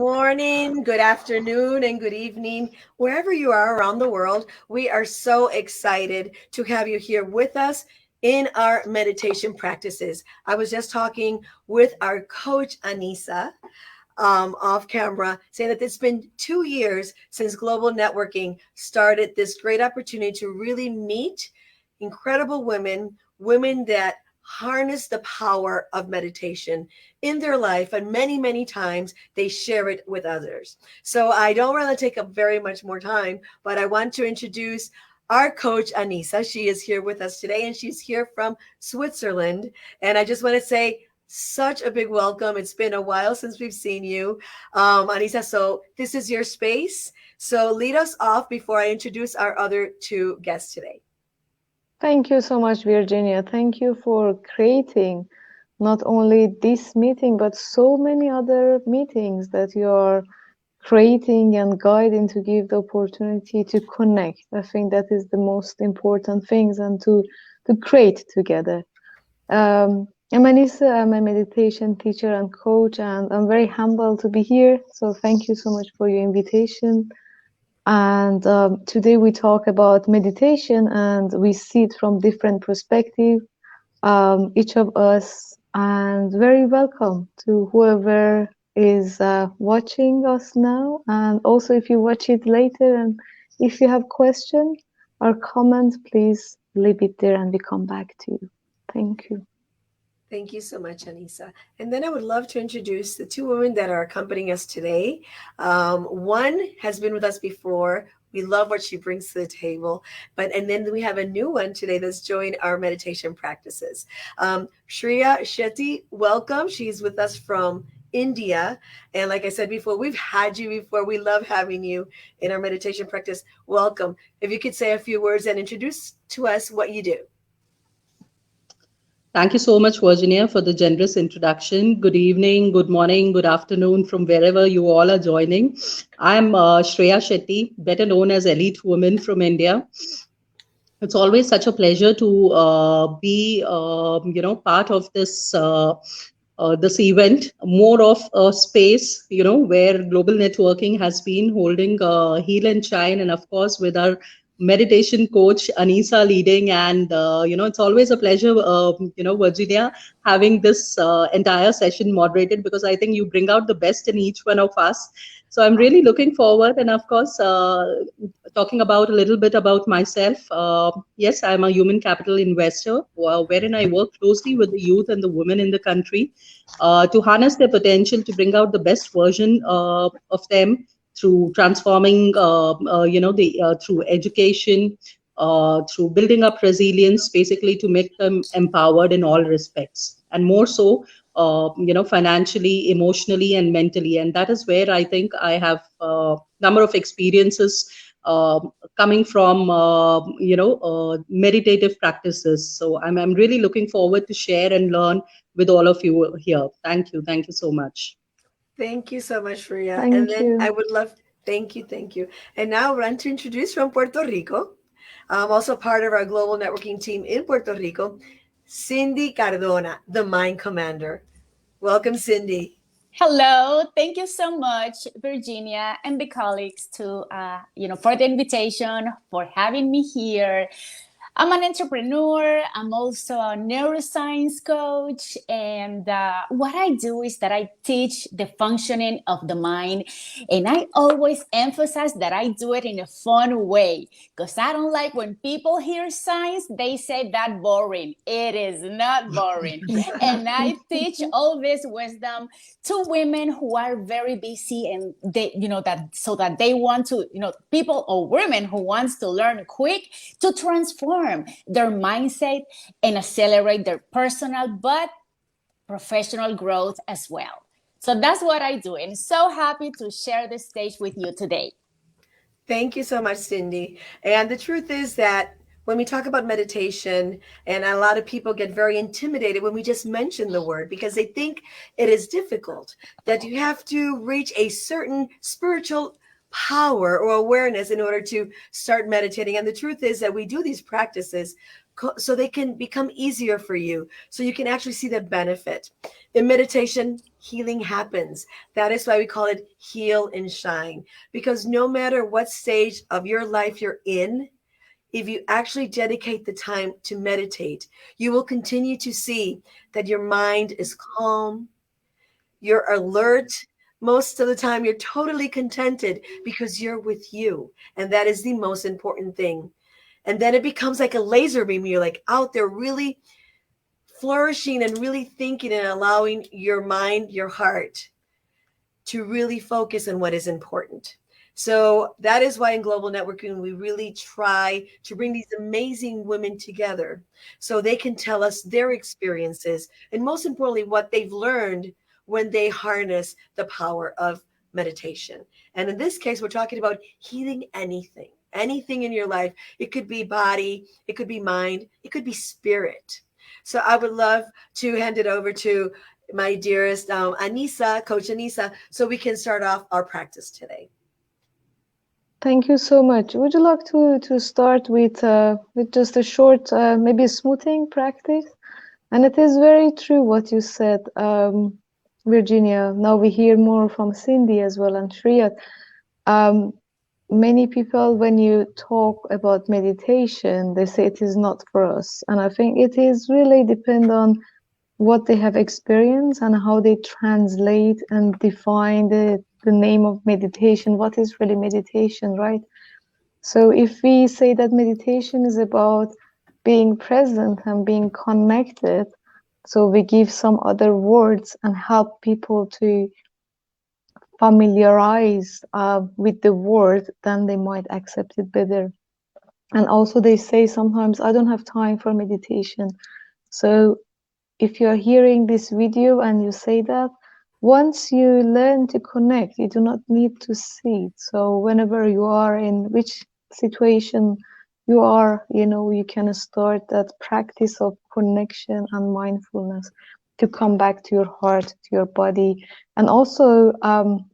morning, good afternoon, and good evening, wherever you are around the world. We are so excited to have you here with us in our meditation practices. I was just talking with our coach, Anisa, off camera, saying that it's been 2 years since global networking started this great opportunity to really meet incredible women, women that harness the power of meditation in their life, and many times they share it with others. So I don't want to take up very much more time, but I want to introduce our coach, Anisa. She is here with us today, and she's here from Switzerland. And I just want to say such a big welcome. It's been a while since we've seen you, Anisa. So this is your space. So lead us off before I introduce our other two guests today. Thank you so much, Virginia. Thank you for creating not only this meeting, but so many other meetings that you are creating and guiding to give the opportunity to connect. I think that is the most important things, and to create together. I'm Anisa. I'm a meditation teacher and coach, and I'm very humbled to be here. So thank you so much for your invitation. And today we talk about meditation, and we see it from different perspective, each of us. And very welcome to whoever is watching us now, and also if you watch it later, and if you have question or comment, please leave it there and we come back to you. Thank you. Thank you so much, Anisa. And then I would love to introduce the two women that are accompanying us today. One has been with us before. We love what she brings to the table. And then we have a new one today that's joined our meditation practices. Shreya Shetty, welcome. She's with us from India. And like I said before, we've had you before. We love having you in our meditation practice. Welcome. If you could say a few words and introduce to us what you do. Thank you so much, Virginia, for the generous introduction. Good evening, good morning, good afternoon from wherever you all are joining. I'm Shreya Shetty, better known as Elite Woman from India. It's always such a pleasure to be, part of this event, more of a space, where global networking has been holding heel and shine, and of course with our meditation coach Anisa leading. And it's always a pleasure, Virginia, having this entire session moderated, because I think you bring out the best in each one of us. So I'm really looking forward. And of course, talking about a little bit about myself. Yes, I'm a human capital investor, wherein I work closely with the youth and the women in the country to harness their potential, to bring out the best version of them through transforming, through education, through building up resilience, basically to make them empowered in all respects, and more so, financially, emotionally, and mentally. And that is where I think I have a number of experiences coming from, meditative practices. So I'm really looking forward to share and learn with all of you here. Thank you. Thank you so much. Thank you so much, Ria. And Thank then you. I would love, thank you. And now I want to introduce from Puerto Rico, also part of our global networking team in Puerto Rico, Cindy Cardona, the Mind Commander. Welcome, Cindy. Hello, thank you so much, Virginia, and the colleagues for the invitation, for having me here. I'm an entrepreneur. I'm also a neuroscience coach. And what I do is that I teach the functioning of the mind. And I always emphasize that I do it in a fun way, because I don't like when people hear science, they say that boring. It is not boring. And I teach all this wisdom to women who are very busy, and that they want to, people or women who wants to learn quick to transform their mindset and accelerate their personal but professional growth as well. So that's what I do, and so happy to share the stage with you today. Thank you so much, Cindy. And the truth is that when we talk about meditation, and a lot of people get very intimidated when we just mention the word, because they think it is difficult, that you have to reach a certain spiritual power or awareness in order to start meditating. And the truth is that we do these practices so they can become easier for you, so you can actually see the benefit. In meditation, healing happens. That is why we call it heal and shine, because no matter what stage of your life you're in, if you actually dedicate the time to meditate, you will continue to see that your mind is calm, you're alert. Most of the time, you're totally contented because you're with you. And that is the most important thing. And then it becomes like a laser beam. You're like out there really flourishing and really thinking and allowing your mind, your heart to really focus on what is important. So that is why in global networking, we really try to bring these amazing women together so they can tell us their experiences and, most importantly, what they've learned when they harness the power of meditation. And in this case, we're talking about healing anything in your life. It could be body, it could be mind, it could be spirit. So I would love to hand it over to my dearest Anisa, Coach Anisa, so we can start off our practice today. Thank you so much. Would you like to start with just a short, maybe smoothing practice? And it is very true what you said, Virginia. Now we hear more from Cindy as well and Shreya. Many people, when you talk about meditation, they say it is not for us. And I think it is really depend on what they have experienced and how they translate and define the name of meditation. What is really meditation, right? So if we say that meditation is about being present and being connected, so we give some other words and help people to familiarize with the word, then they might accept it better. And also they say sometimes, I don't have time for meditation. So if you're hearing this video and you say that, once you learn to connect, you do not need to see it. So whenever you are in which situation you are, you can start that practice of connection and mindfulness to come back to your heart, to your body, and also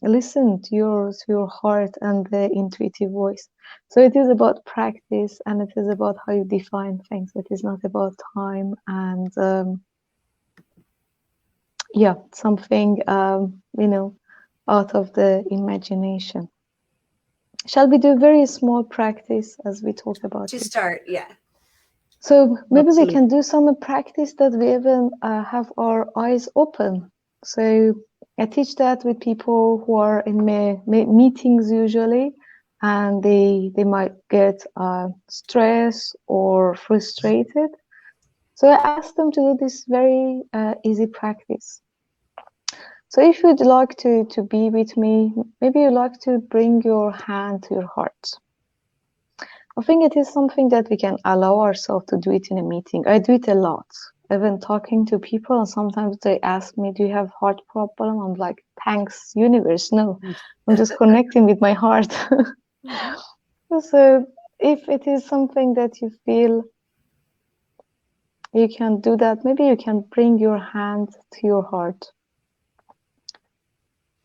listen to your heart and the intuitive voice. So it is about practice, and it is about how you define things. It is not about time and something out of the imagination. Shall we do a very small practice as we talk about To it? start, yeah. So maybe Absolutely. we can do some practice that we even have our eyes open. So I teach that with people who are in meetings usually, and they might get stressed or frustrated. So I ask them to do this very easy practice. So if you'd like to be with me, maybe you'd like to bring your hand to your heart. I think it is something that we can allow ourselves to do it in a meeting. I do it a lot. Even talking to people, and sometimes they ask me, do you have heart problem? I'm like, thanks, universe. No, I'm just connecting with my heart. So if it is something that you feel you can do that, maybe you can bring your hand to your heart.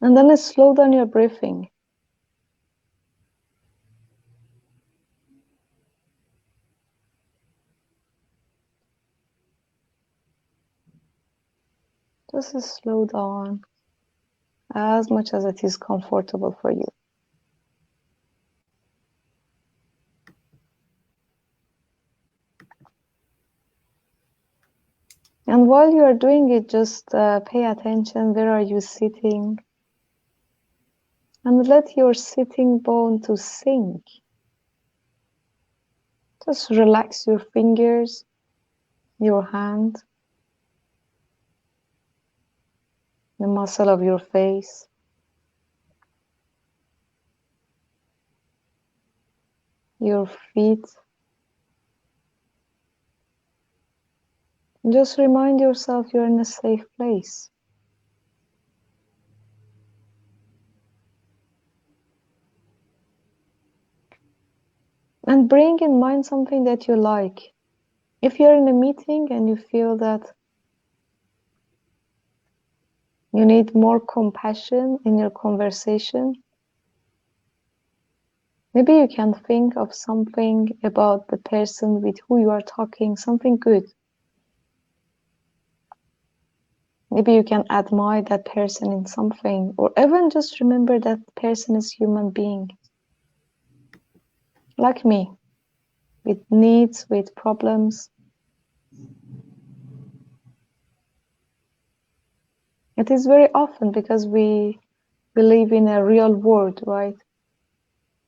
And then slow down your breathing. Just slow down as much as it is comfortable for you. And while you are doing it, just pay attention. Where are you sitting? And let your sitting bone to sink. Just relax your fingers, your hand, the muscle of your face. Your feet. Just remind yourself you're in a safe place. And bring in mind something that you like. If you're in a meeting and you feel that you need more compassion in your conversation, Maybe you can think of something about the person with who you are talking, something good. Maybe you can admire that person in something, or even just remember that person is human being, like me, with needs, with problems. It is very often because we live in a real world, right?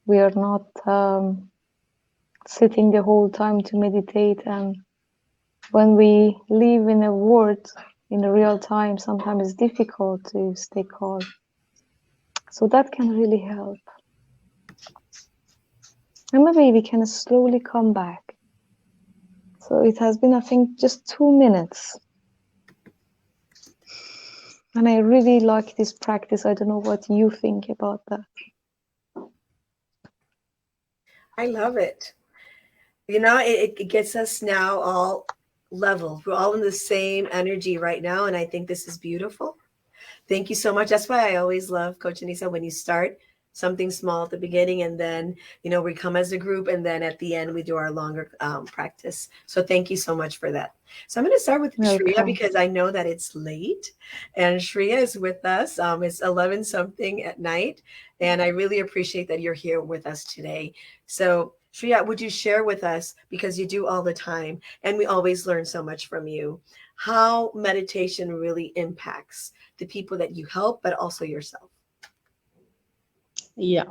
We are not sitting the whole time to meditate, and when we live in a world in a real time, sometimes it's difficult to stay calm. So that can really help. And maybe we can slowly come back. So it has been, I think, just 2 minutes. And I really like this practice. I don't know what you think about that. I love it. You know, it gets us now all level. We're all in the same energy right now. And I think this is beautiful. Thank you so much. That's why I always love Coach Anisa when you start something small at the beginning and then, we come as a group and then at the end we do our longer practice. So thank you so much for that. So I'm going to start with Shreya Welcome. because I know that it's late and Shreya is with us. It's 11 something at night and I really appreciate that you're here with us today. So Shreya, would you share with us, because you do all the time and we always learn so much from you, how meditation really impacts the people that you help, but also yourself? Yeah.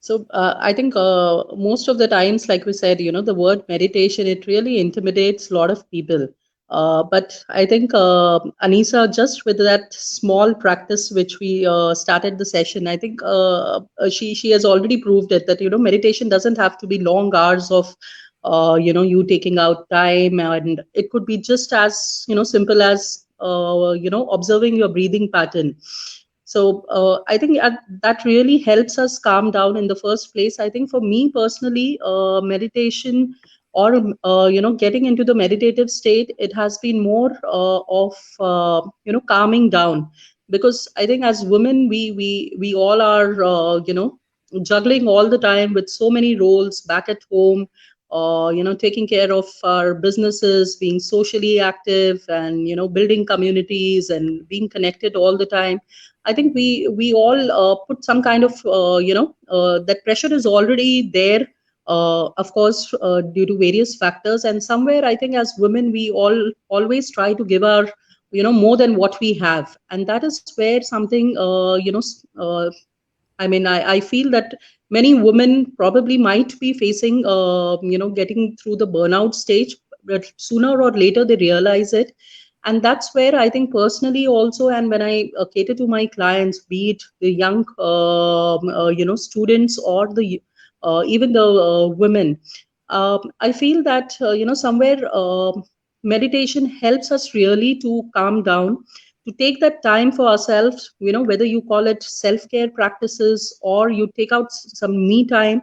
So I think most of the times, like we said, the word meditation, it really intimidates a lot of people. But I think Anisa, just with that small practice which we started the session, I think she has already proved it that meditation doesn't have to be long hours of you taking out time, and it could be just as simple as observing your breathing pattern. So I think that really helps us calm down in the first place. I think for me personally, meditation or getting into the meditative state, it has been more of calming down, because I think as women we all are juggling all the time with so many roles back at home, taking care of our businesses, being socially active, and building communities and being connected all the time. I think we all put some kind of that pressure is already there, of course, due to various factors. And somewhere, I think as women, we all always try to give our more than what we have, and that is where something I mean, I feel that many women probably might be facing, getting through the burnout stage, but sooner or later they realize it. And that's where I think personally also, and when I cater to my clients, be it the young, students or the even the women, I feel that, somewhere meditation helps us really to calm down, to take that time for ourselves, whether you call it self-care practices or you take out some me time,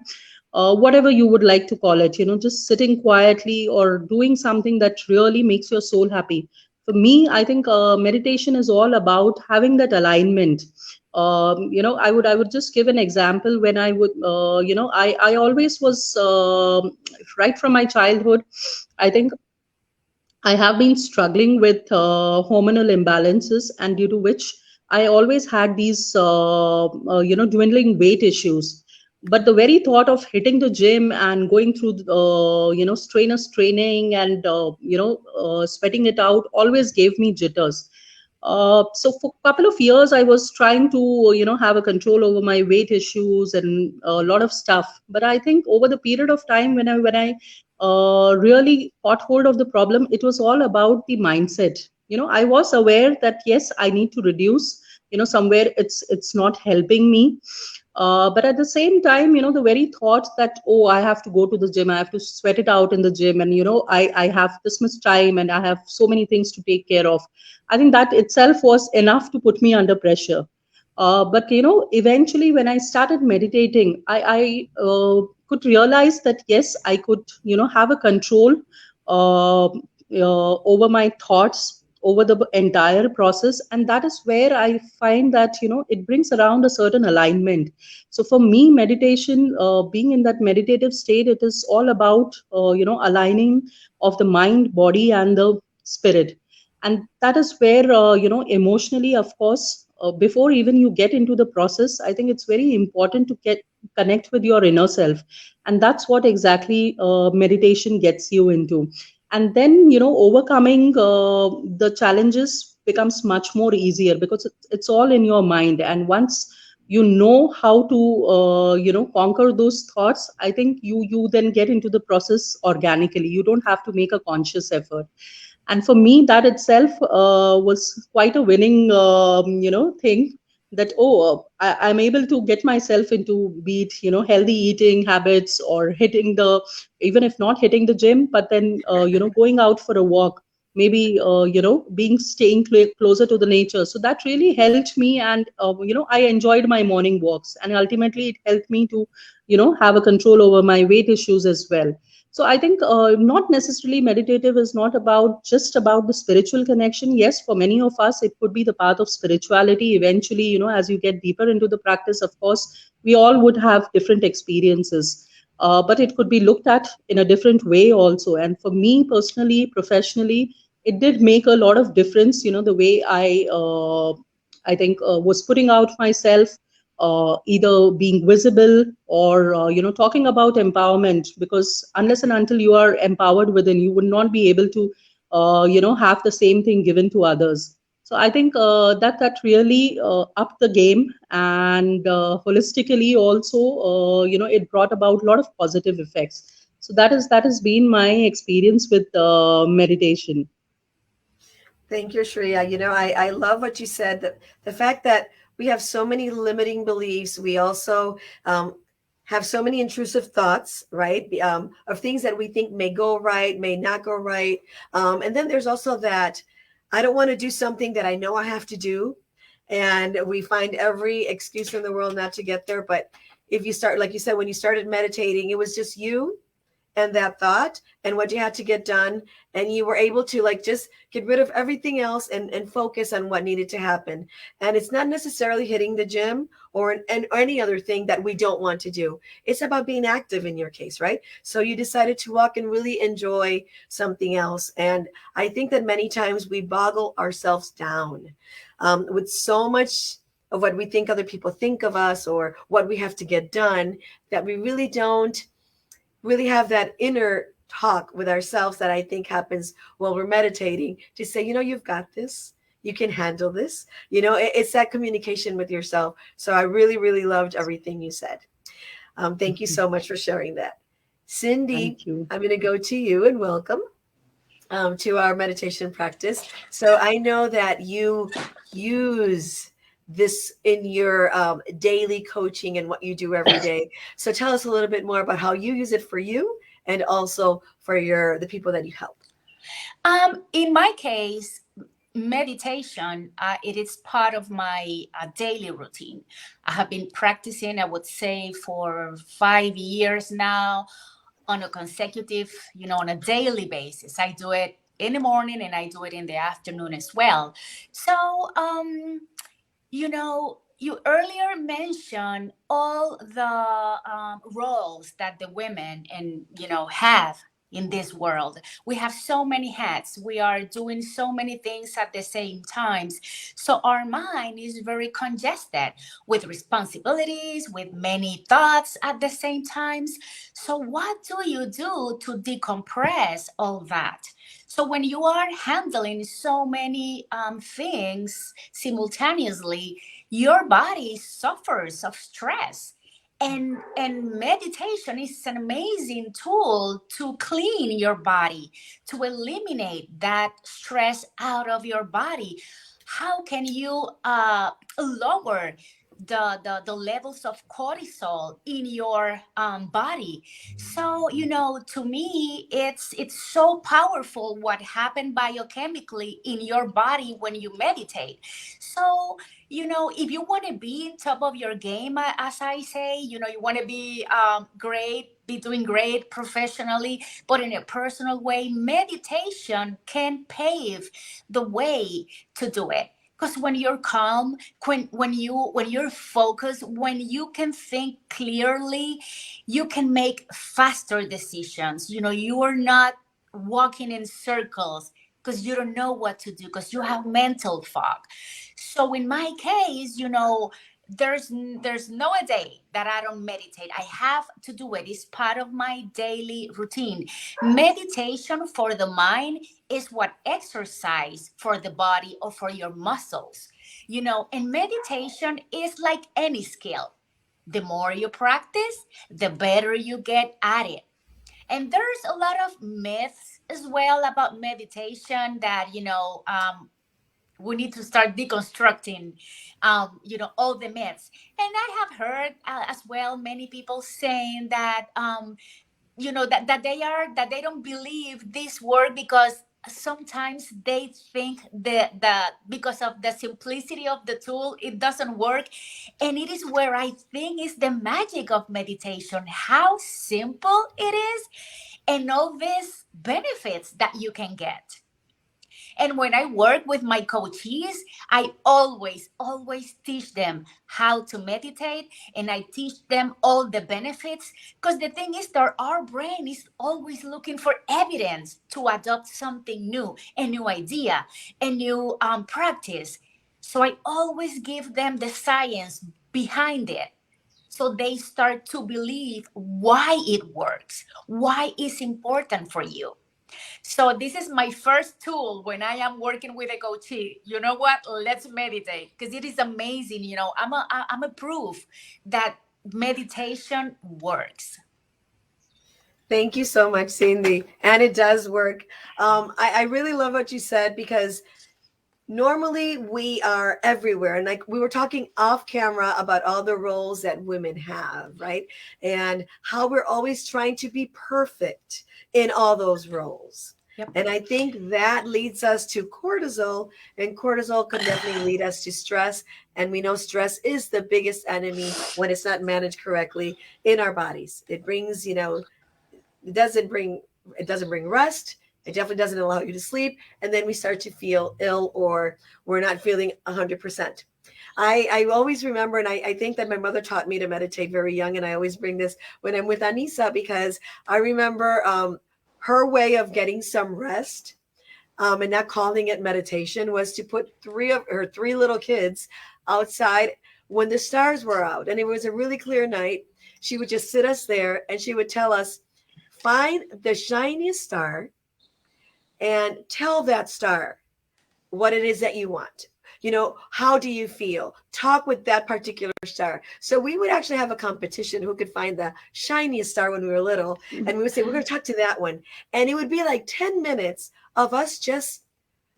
whatever you would like to call it, just sitting quietly or doing something that really makes your soul happy. For me, I think meditation is all about having that alignment. I would just give an example. When I would I always was right from my childhood, I think I have been struggling with hormonal imbalances, and due to which I always had these, dwindling weight issues. But the very thought of hitting the gym and going through, strenuous training and, sweating it out always gave me jitters. So for a couple of years, I was trying to, have a control over my weight issues and a lot of stuff. But I think over the period of time, when I really caught hold of the problem, it was all about the mindset. I was aware that yes, I need to reduce. Somewhere it's not helping me. But at the same time, the very thought that, oh, I have to go to the gym, I have to sweat it out in the gym, and I have this much time and I have so many things to take care of. I think that itself was enough to put me under pressure. But eventually, when I started meditating, I could realize that yes, I could have a control over my thoughts, over the entire process. And that is where I find that, it brings around a certain alignment. So for me, meditation, being in that meditative state, it is all about, aligning of the mind, body, and the spirit. And that is where, emotionally, of course, before even you get into the process, I think it's very important to get connect with your inner self. And that's what exactly meditation gets you into. And then, overcoming the challenges becomes much more easier, because it's all in your mind. And once you know how to conquer those thoughts, I think you then get into the process organically. You don't have to make a conscious effort. And for me, that itself was quite a winning thing, that I'm able to get myself into, be it healthy eating habits, or hitting the, even if not hitting the gym, but then going out for a walk, maybe being staying closer to the nature. So that really helped me. And I enjoyed my morning walks, and ultimately it helped me to have a control over my weight issues as well. So I think not necessarily meditative is not about just about the spiritual connection. Yes, for many of us, it could be the path of spirituality. Eventually, as you get deeper into the practice, of course, we all would have different experiences. But it could be looked at in a different way also. And for me personally, professionally, it did make a lot of difference. The way I think was putting out myself, either being visible, or talking about empowerment, because unless and until you are empowered within, you would not be able to have the same thing given to others. So I think that really upped the game. And holistically also, it brought about a lot of positive effects. So that has been my experience with meditation. Thank you, Shreya. I love what you said. The fact that we have so many limiting beliefs, we also have so many intrusive thoughts, right? Of things that we think may go right, may not go right. And then there's also that I don't want to do something that I know I have to do. And we find every excuse in the world not to get there. But if you start, like you said, when you started meditating, it was just you and that thought and what you had to get done, and you were able to like just get rid of everything else and focus on what needed to happen. And it's not necessarily hitting the gym or any other thing that we don't want to do. It's about being active in your case, right? So you decided to walk and really enjoy something else. And I think that many times we boggle ourselves down with so much of what we think other people think of us or what we have to get done, that we really have that inner talk with ourselves that I think happens while we're meditating, to say, you've got this. You can handle this. It's that communication with yourself. So I really, really loved everything you said. Thank you so much for sharing that. Cindy, Thank you. I'm going to go to you and welcome to our meditation practice. So I know that you use this in your daily coaching and what you do every day. So tell us a little bit more about how you use it for you and also for the people that you help. In my case, meditation, it is part of my daily routine. I have been practicing, I would say, for 5 years now, on a consecutive, on a daily basis. I do it in the morning and I do it in the afternoon as well. So, you earlier mentioned all the roles that the women and have in this world. We have so many hats. We are doing so many things at the same times. So our mind is very congested with responsibilities, with many thoughts at the same times. So what do you do to decompress all that? So when you are handling so many things simultaneously, your body suffers of stress. And meditation is an amazing tool to clean your body, to eliminate that stress out of your body. How can you lower the levels of cortisol in your body? So to me, it's so powerful what happened biochemically in your body when you meditate. So if you want to be in top of your game, as I say, you want to be great be doing great professionally, but in a personal way, meditation can pave the way to do it. Because when you're calm, when you're focused, when you can think clearly, you can make faster decisions. You know, you are not walking in circles because you don't know what to do, because you have mental fog. So in my case, you know, there's no a day that I don't meditate. I have to do it. It's part of my daily routine. Meditation for the mind is what exercise for the body or for your muscles. You know, and meditation is like any skill. The more you practice, the better you get at it. And there's a lot of myths as well about meditation that, we need to start deconstructing, all the myths. And I have heard as well many people saying that, that they don't believe this work because sometimes they think that because of the simplicity of the tool it doesn't work. And it is where I think is the magic of meditation, how simple it is and all these benefits that you can get. And when I work with my coachees, I always teach them how to meditate, and I teach them all the benefits. Because the thing is that our brain is always looking for evidence to adopt something new, a new idea, a new practice. So I always give them the science behind it. So they start to believe why it works, why it's important for you. So this is my first tool when I am working with a coachee. You know what? Let's meditate because it is amazing. You know, I'm a proof that meditation works. Thank you so much, Cindy. And it does work. I really love what you said because normally we are everywhere. And like we were talking off camera about all the roles that women have, right? And how we're always trying to be perfect in all those roles. Yep. And I think that leads us to cortisol, and cortisol can definitely lead us to stress. And we know stress is the biggest enemy when it's not managed correctly in our bodies. It brings, it doesn't bring rest. It definitely doesn't allow you to sleep. And then we start to feel ill or we're not feeling 100%. I always remember, and I think that my mother taught me to meditate very young. And I always bring this when I'm with Anisa because I remember her way of getting some rest and not calling it meditation was to put three of her three little kids outside when the stars were out. And it was a really clear night. She would just sit us there and she would tell us, find the shiniest star and tell that star what it is that you want. How do you feel? Talk with that particular star. So we would actually have a competition who could find the shiniest star when we were little. And we would say, we're going to talk to that one. And it would be like 10 minutes of us just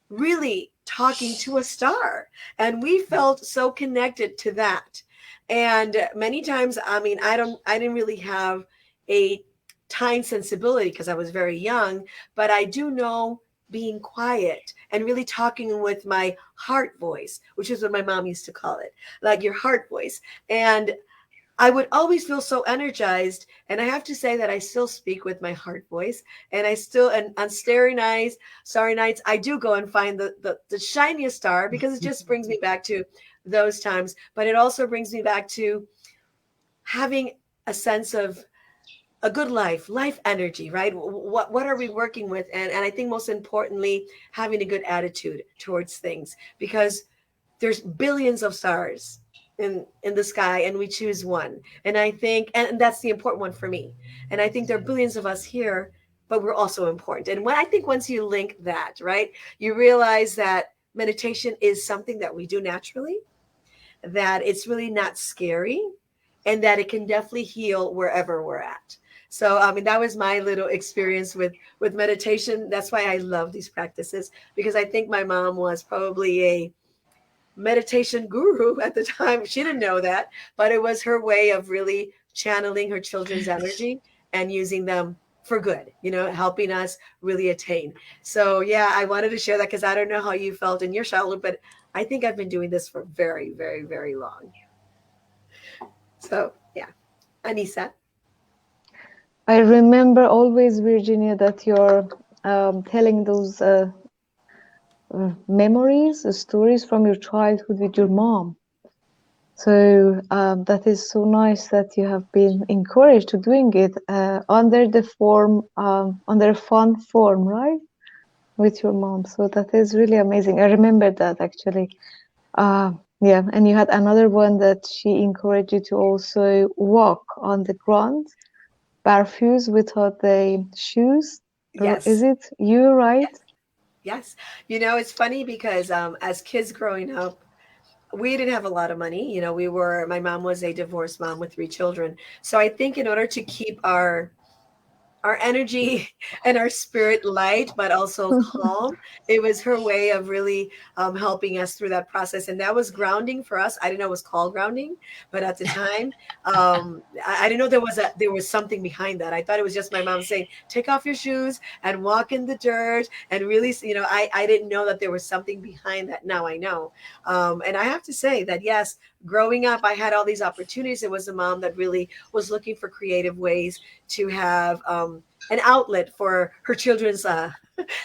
really talking to a star. And we felt so connected to that. And many times, I didn't really have a time sensibility because I was very young, but I do know being quiet and really talking with my heart voice, which is what my mom used to call it, like your heart voice. And I would always feel so energized. And I have to say that I still speak with my heart voice. And I still, and on starry nights, I do go and find the shiniest star because it just brings me back to those times. But it also brings me back to having a sense of a good life energy, right? What are we working with? And I think most importantly, having a good attitude towards things, because there's billions of stars in the sky and we choose one. And I think, and that's the important one for me. And I think there are billions of us here, but we're also important. And I think once you link that, right, you realize that meditation is something that we do naturally, that it's really not scary, and that it can definitely heal wherever we're at. So, that was my little experience with meditation. That's why I love these practices, because I think my mom was probably a meditation guru at the time. She didn't know that, but it was her way of really channeling her children's energy and using them for good, helping us really attain. So, yeah, I wanted to share that because I don't know how you felt in your childhood, but I think I've been doing this for very, very, very long. So, yeah. Anisa. I remember always, Virginia, that you're telling those memories, stories from your childhood with your mom. So that is so nice that you have been encouraged to doing it under the form, under a fun form, right? With your mom. So that is really amazing. I remember that actually. Uh, yeah, and you had another one that she encouraged you to also walk on the ground, barefoot without the shoes. Is Yes. it you, right? Yes. Yes. It's funny because as kids growing up, we didn't have a lot of money. My mom was a divorced mom with three children. So I think in order to keep our energy and our spirit light, but also calm. It was her way of really helping us through that process. And that was grounding for us. I didn't know it was called grounding, but at the time, I didn't know there was something behind that. I thought it was just my mom saying, take off your shoes and walk in the dirt. And really, I didn't know that there was something behind that. Now I know. And I have to say that, yes, growing up, I had all these opportunities. It was a mom that really was looking for creative ways to have an outlet for her children's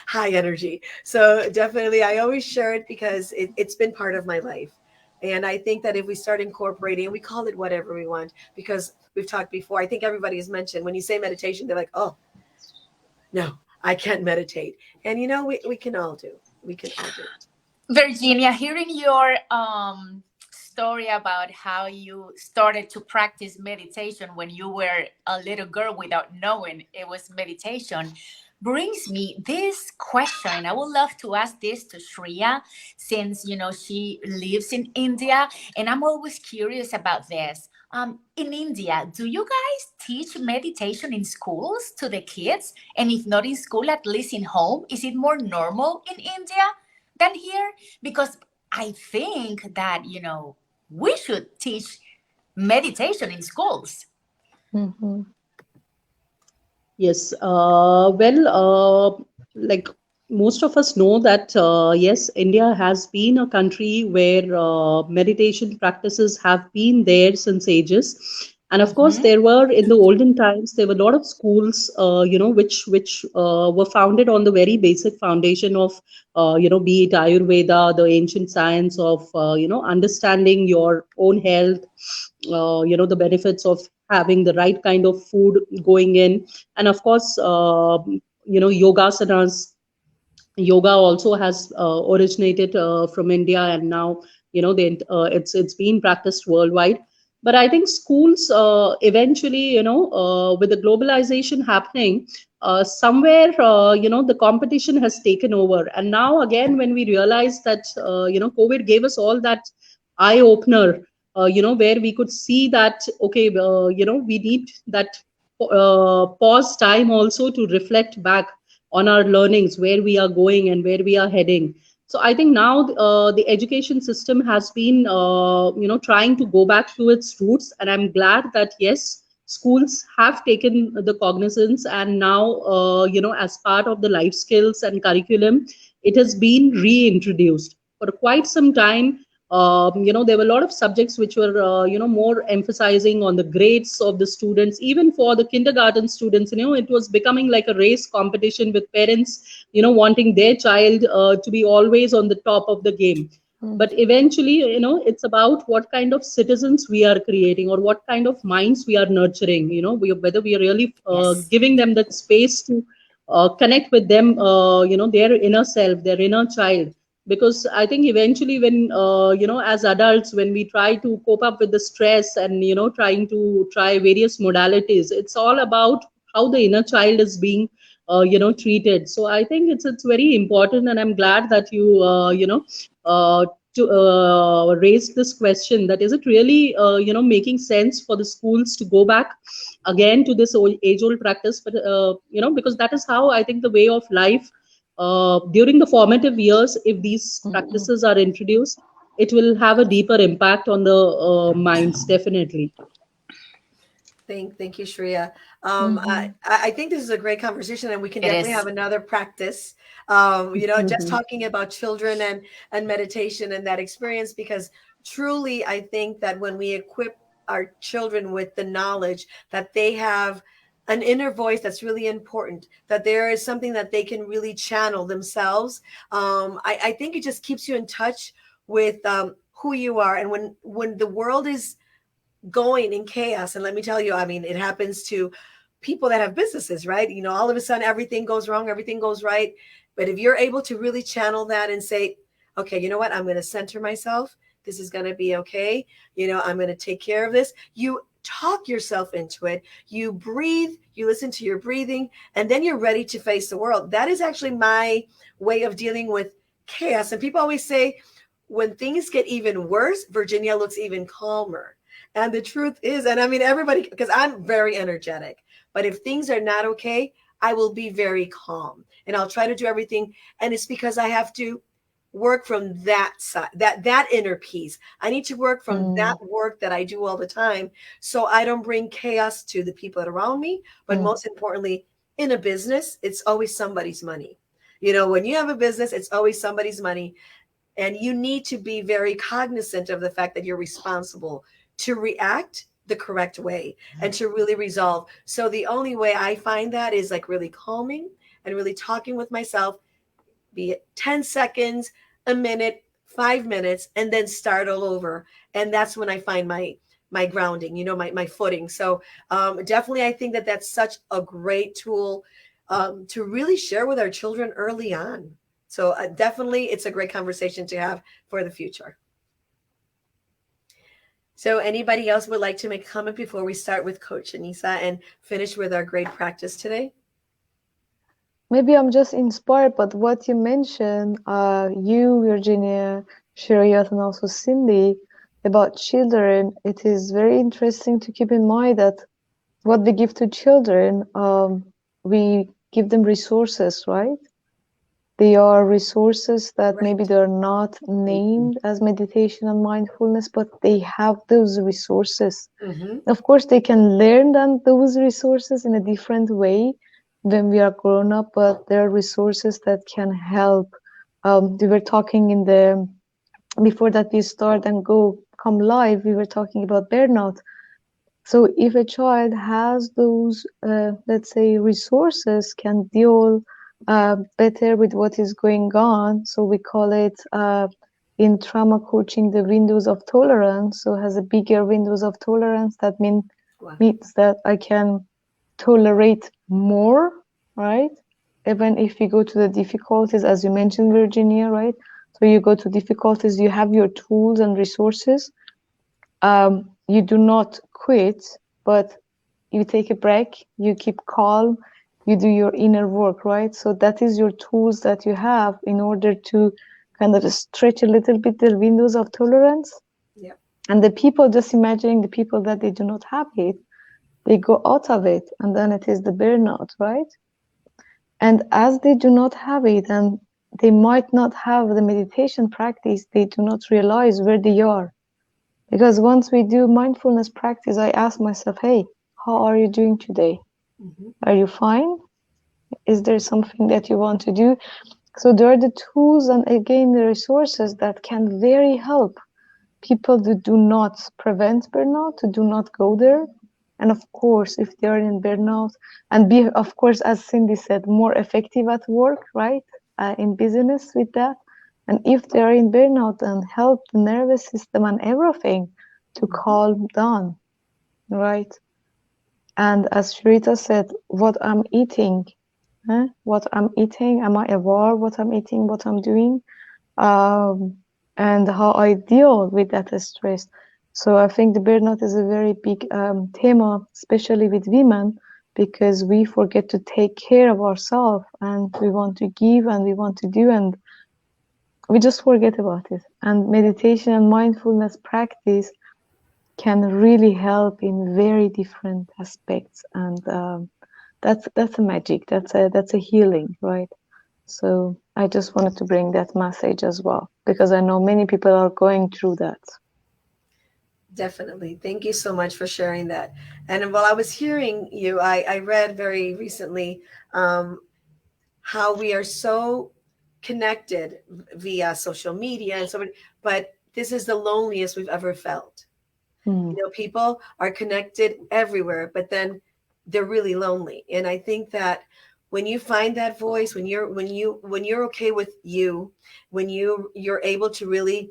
high energy. So definitely, I always share it because it's been part of my life. And I think that if we start incorporating, we call it whatever we want, because we've talked before. I think everybody has mentioned when you say meditation, they're like, oh, no, I can't meditate. And we can all do. We can all do it. Virginia, hearing your story about how you started to practice meditation when you were a little girl without knowing it was meditation brings me this question, and I would love to ask this to Shreya, since she lives in India, and I'm always curious about this. In India, do you guys teach meditation in schools to the kids? And if not in school, at least in home? Is it more normal in India than here? Because I think that, we should teach meditation in schools. Mm-hmm. Yes, like most of us know that, yes, India has been a country where meditation practices have been there since ages. And of course, Mm-hmm. there were in the olden times, there were a lot of schools, which were founded on the very basic foundation of, be it Ayurveda, the ancient science of, understanding your own health, the benefits of having the right kind of food going in, and of course, yogasanas. Yoga also has originated from India, and now it's being practiced worldwide. But I think schools eventually, with the globalization happening, somewhere the competition has taken over. And now again, when we realize that COVID gave us all that eye opener, where we could see that, okay, we need that pause time also to reflect back on our learnings, where we are going and where we are heading. So I think now the education system has been, trying to go back to its roots, and I'm glad that yes, schools have taken the cognizance, and now, as part of the life skills and curriculum, it has been reintroduced. For quite some time, there were a lot of subjects which were, more emphasizing on the grades of the students. Even for the kindergarten students, it was becoming like a race competition with parents, wanting their child to be always on the top of the game. But eventually, it's about what kind of citizens we are creating, or what kind of minds we are nurturing, whether we are really Yes. giving them that space to connect with them, their inner self, their inner child. Because I think eventually, when as adults, when we try to cope up with the stress, and trying to try various modalities, it's all about how the inner child is being treated. So I think it's very important, and I'm glad that you uh, to raise this question, that is it really making sense for the schools to go back again to this age old practice. But because that is how I think the way of life during the formative years, if these Mm-hmm. practices are introduced, it will have a deeper impact on the minds, definitely. Thank you, Shreya. Mm-hmm. I think this is a great conversation, and we can It definitely have is. another practice. Just talking about children and meditation and that experience, because truly, I think that when we equip our children with the knowledge that they have an inner voice that's really important, that there is something that they can really channel themselves. I think it just keeps you in touch with who you are. And when the world is going in chaos, and let me tell you, I mean, it happens to people that have businesses, right? You know, all of a sudden everything goes wrong, everything goes right. But if you're able to really channel that and say, okay, you know what, I'm going to center myself, this is going to be okay, you know, I'm going to take care of this, you talk yourself into it, you breathe, you listen to your breathing, and then you're ready to face the world. That is actually my way of dealing with chaos. And people always say, when things get even worse, Virginia looks even calmer. And the truth is, and I mean, everybody, because I'm very energetic, but if things are not okay, I will be very calm and I'll try to do everything. And it's because I have to work from that side, that inner peace. I need to work from that work that I do all the time, so I don't bring chaos to the people that are around me. But most importantly, in a business, it's always somebody's money. You know, when you have a business, it's always somebody's money. And you need to be very cognizant of the fact that you're responsible to react the correct way and to really resolve. So the only way I find that is like really calming and really talking with myself, be it 10 seconds, a minute, 5 minutes, and then start all over. And that's when I find my grounding, you know, my footing. So definitely, I think that that's such a great tool to really share with our children early on. So definitely, it's a great conversation to have for the future. So anybody else would like to make a comment before we start with Coach Anisa and finish with our great practice today? Maybe I'm just inspired by what you mentioned, you, Virginia, Shariat, and also Cindy, about children. It is very interesting to keep in mind that what we give to children, we give them resources, right? They are resources that Right. maybe they're not named as meditation and mindfulness, but they have those resources. Mm-hmm. Of course, they can learn those resources in a different way when we are grown up, but there are resources that can help. We were talking before that we start and come live, we were talking about burnout. So if a child has those, let's say, resources, can deal better with what is going on. So we call it in trauma coaching the windows of tolerance. So has a bigger windows of tolerance. That Wow. means that I can tolerate more, right? Even if you go to the difficulties, as you mentioned, Virginia, right? So you go to difficulties, you have your tools and resources. You do not quit, but you take a break, you keep calm, you do your inner work, right? So that is your tools that you have in order to kind of stretch a little bit the windows of tolerance. Yeah. And the people, just imagining the people that they do not have it, they go out of it, and then it is the burnout, right? And as they do not have it, and they might not have the meditation practice, they do not realize where they are. Because once we do mindfulness practice, I ask myself, hey, how are you doing today? Mm-hmm. Are you fine? Is there something that you want to do? So there are the tools and again the resources that can very help people to do not prevent burnout, to do not go there. And of course, if they are in burnout and be, of course, as Cindy said, more effective at work, right? In business with that. And if they are in burnout, then help the nervous system and everything to calm down, right? And as Shrita said, what I'm eating, what I'm eating, am I aware what I'm eating, what I'm doing, and how I deal with that stress. So I think the burnout is a very big theme, especially with women, because we forget to take care of ourselves and we want to give and we want to do and we just forget about it. And meditation and mindfulness practice can really help in very different aspects, and that's a magic. That's a healing, right? So I just wanted to bring that message as well because I know many people are going through that. Definitely. Thank you so much for sharing that. And while I was hearing you, I read very recently um, how we are so connected via social media and so on, but this is the loneliest we've ever felt. Mm. You know, people are connected everywhere, but then they're really lonely. And I think that when you find that voice, when you're okay with you, when you're able to really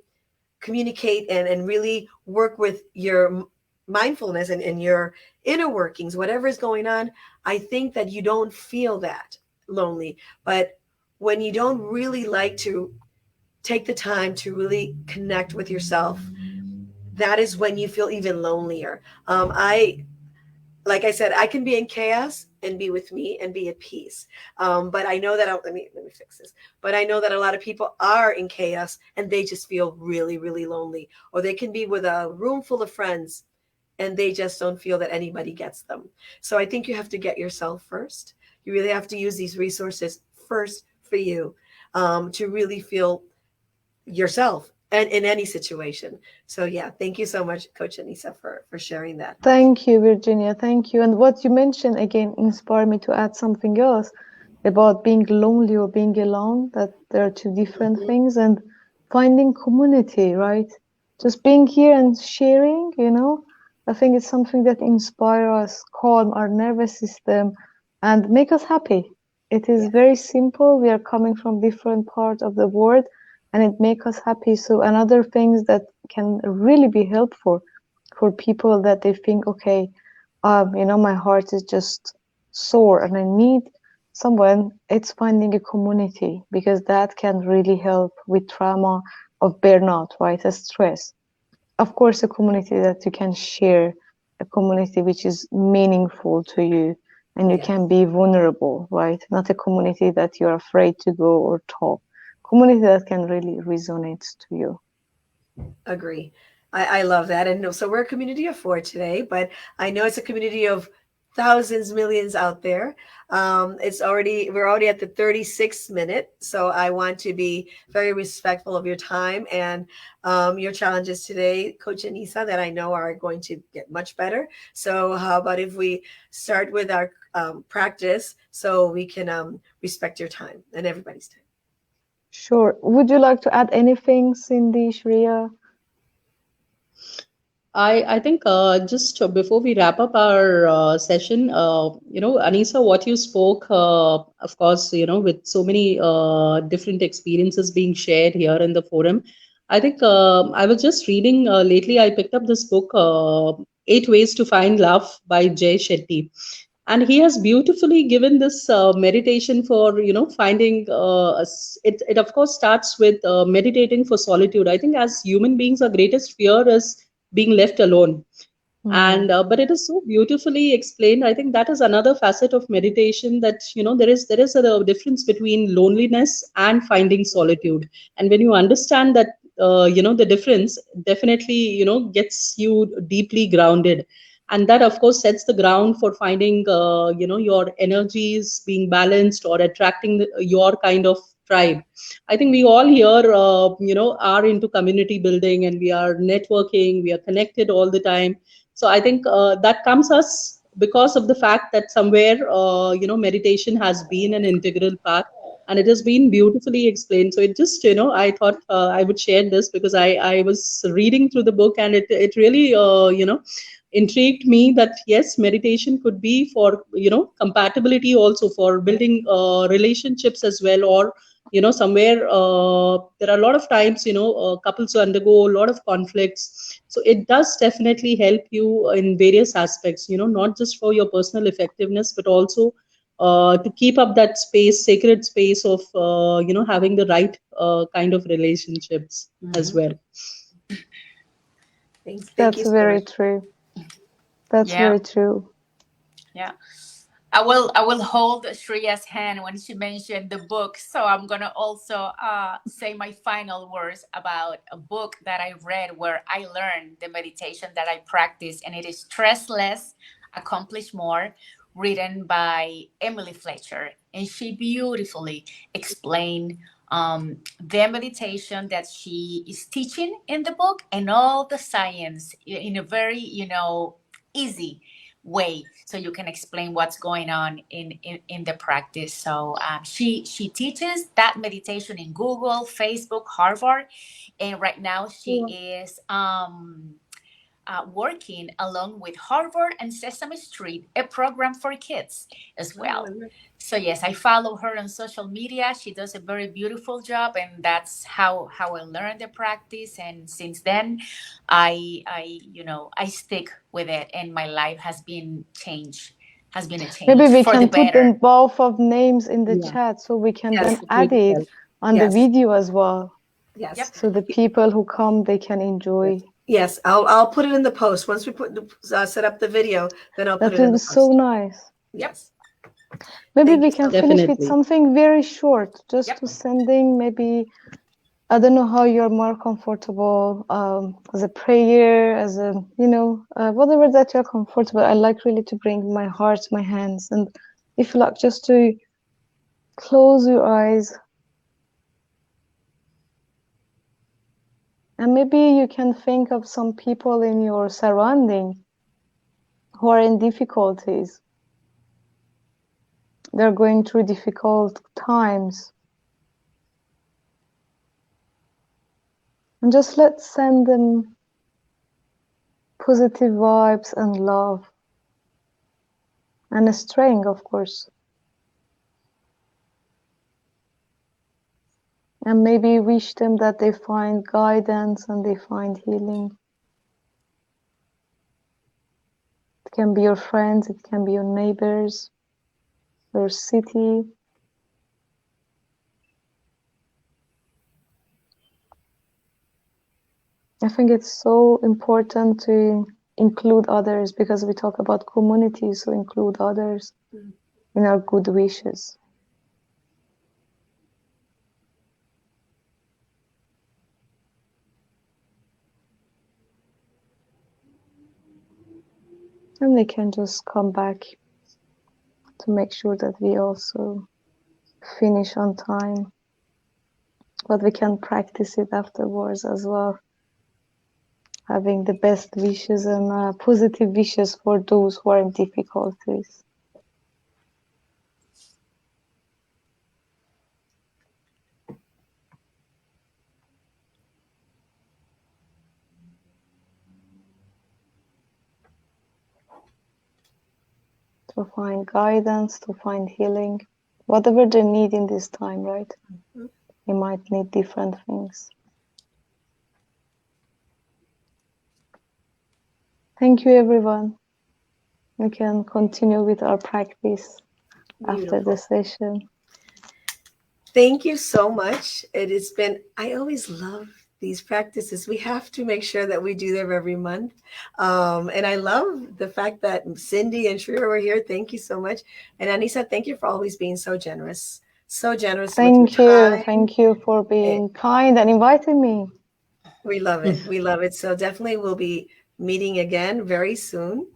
communicate and really work with your mindfulness and your inner workings, whatever is going on, I think that you don't feel that lonely. But when you don't really like to take the time to really connect with yourself, that is when you feel even lonelier. I like I said, I can be in chaos and be with me and be at peace. But I know that let me fix this. But I know that a lot of people are in chaos and they just feel really, really lonely. Or they can be with a room full of friends and they just don't feel that anybody gets them. So I think you have to get yourself first. You really have to use these resources first for you, to really feel yourself and in any situation. So yeah, thank you so much, Coach Anisa, for sharing that. Thank you, Virginia. Thank you. And what you mentioned again inspired me to add something else about being lonely or being alone, that there are two different Mhm. things, and finding community, right? Just being here and sharing, I think it's something that inspires us, calm our nervous system, and make us happy. It is Yes, very simple. We are coming from different parts of the world, and it makes us happy. So another things that can really be helpful for people that they think, okay, my heart is just sore and I need someone, it's finding a community because that can really help with trauma of burnout, right? A stress. Of course, a community that you can share, a community which is meaningful to you and you yes, can be vulnerable, right? Not a community that you're afraid to go or talk. Community that can really resonate to you. agree. I love that. And so we're a community of four today, but I know it's a community of thousands, millions out there. We're already at the 36th minute. So I want to be very respectful of your time and your challenges today, Coach Anisa, that I know are going to get much better. So how about if we start with our practice so we can respect your time and everybody's time? Sure. Would you like to add anything, Cindy, Shreya? I think just before we wrap up our session, Anisa, what you spoke, of course, with so many different experiences being shared here in the forum. I think I was just reading lately, I picked up this book, Eight Ways to Find Love by Jay Shetty. And he has beautifully given this meditation for, finding, it of course starts with meditating for solitude. I think as human beings, our greatest fear is being left alone, Hmm. and but it is so beautifully explained. I think that is another facet of meditation, that there is a difference between loneliness and finding solitude. And when you understand that, the difference definitely gets you deeply grounded, and that of course sets the ground for finding your energies being balanced or attracting your kind of tribe. I think we all here, are into community building, and we are networking, we are connected all the time. So I think that comes us because of the fact that somewhere, meditation has been an integral part, and it has been beautifully explained. So it just, I thought I would share this because I was reading through the book, and it really, intrigued me that yes, meditation could be for, compatibility, also for building relationships as well, or somewhere there are a lot of times, couples who undergo a lot of conflicts. So it does definitely help you in various aspects, not just for your personal effectiveness, but also to keep up that space, sacred space of having the right kind of relationships as Mhm. well. Thank you That's so very much. true. That's Yeah, very true. yeah. I will hold Shreya's hand when she mentioned the book. So I'm gonna also say my final words about a book that I read where I learned the meditation that I practice, and it is Stress Less, Accomplish More, written by Emily Fletcher, and she beautifully explained the meditation that she is teaching in the book and all the science in a very easy way, so you can explain what's going on in the practice. So she teaches that meditation in Google, Facebook, Harvard, and right now she Yeah. is working along with Harvard and Sesame Street, a program for kids as well. So yes, I follow her on social media. She does a very beautiful job, and that's how I learned the practice. And since then, I stick with it, and my life has been changed. Has been a Maybe change we for the can put better. them both of names in the Yeah, chat so we can Yes. then it add really it helps. on the Yes. video as well. Yes. Yep. So the people who come, they can enjoy. Yes. I'll put it in the post once we set up the video. Then I'll put That it in will the be so post. nice. Yes. Maybe Thank we you can so much. finish with Definitely. something very short, just Yep. to sending maybe, I don't know how you're more comfortable, as a prayer, as a, whatever that you're comfortable. I like really to bring my heart, my hands, and if you like just to close your eyes, and maybe you can think of some people in your surrounding who are in difficulties. They're going through difficult times. And just let's send them positive vibes and love and a strength, of course. And maybe wish them that they find guidance and they find healing. It can be your friends, it can be your neighbors, your city. I think it's so important to include others because we talk about community, so include others in our good wishes. And we can just come back to make sure that we also finish on time, but we can practice it afterwards as well, having the best wishes and positive wishes for those who are in difficulties. To find guidance, to find healing, whatever they need in this time, right? They might need different things. Thank you, everyone. We can continue with our practice after the Beautiful. session. Thank you so much. It has been, I always love these practices. We have to make sure that we do them every month. And I love the fact that Cindy and Shreya were here. Thank you so much. And Anisa, thank you for always being so generous. So generous with your Thank you. time. Thank you for being kind and inviting me. We love it. We love it. So definitely we'll be meeting again very soon.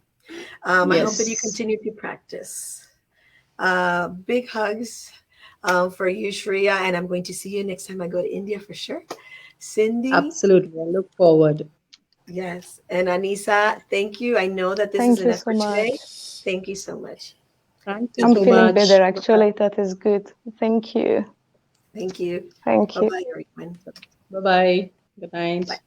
I hope that you Yes, continue to practice. Big hugs for you, Shreya. And I'm going to see you next time I go to India for sure. Cindy, absolutely. I look forward. yes. And Anisa, thank you. I know that this is Thank an you so effort today. much. Thank you so much. Thank you And I'm so feeling better much. actually. That is good. Thank you. thank you. Thank Bye you. bye, everyone. Bye bye. Good Bye. night.